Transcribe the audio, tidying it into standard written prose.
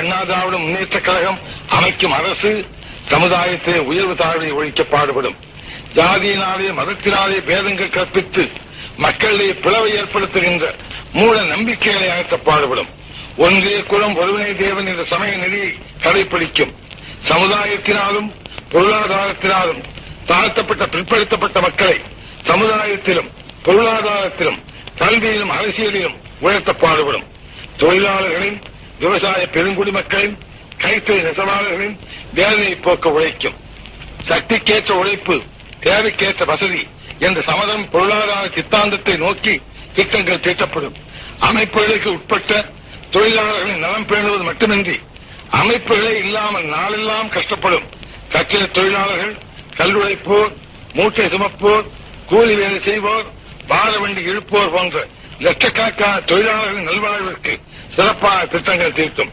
அண்ணா திராவிட முன்னேற்றக் கழகம் அமைக்கும் அரசு சமுதாயத்தை உயர்வு தாழ்வை ஒழிக்க பாடுபடும். ஜாதியினாலே மதத்தினாலே பேதங்கள் கற்பித்து மக்களிடையே பிளவை ஏற்படுத்துகின்ற மூட நம்பிக்கைகளை அகற்ற பாடுபடும். ஒன்றே குலம் ஒருவனே தேவன் என்ற சமய நெறியை கடைபிடிக்கும். சமுதாயத்தினாலும் பொருளாதாரத்தினாலும் தாழ்த்தப்பட்ட பிற்படுத்தப்பட்ட மக்களை சமுதாயத்திலும் பொருளாதாரத்திலும் கல்வியிலும் அரசியலிலும் உயர்த்த பாடுபடும். தொழிலாளர்களின் விவசாய பெருங்குடி மக்களின் கைத்தறி நெசவாளர்களின் வேதனையை போக்க உழைக்கும். சக்திக்கேற்ற உழைப்பு, தேவைக்கேற்ற வசதி என்ற சமதம் பொருளாதார சித்தாந்தத்தை நோக்கி திட்டங்கள் தீட்டப்படும். அமைப்புகளுக்கு உட்பட்ட தொழிலாளர்களின் நலம் பேணுவது மட்டுமின்றி அமைப்புகளே இல்லாமல் நாளெல்லாம் கஷ்டப்படும் கட்டிட தொழிலாளர்கள், கல்லுழைப்போர், மூட்டை சுமப்போர், கூலி வேலை செய்வோர், பார வண்டி இழுப்போர் போன்ற லட்சக்கணக்கான தொழிலாளர்களின் நல்வாழ்விற்கு சிறப்பான திட்டங்கள் தீட்டும்.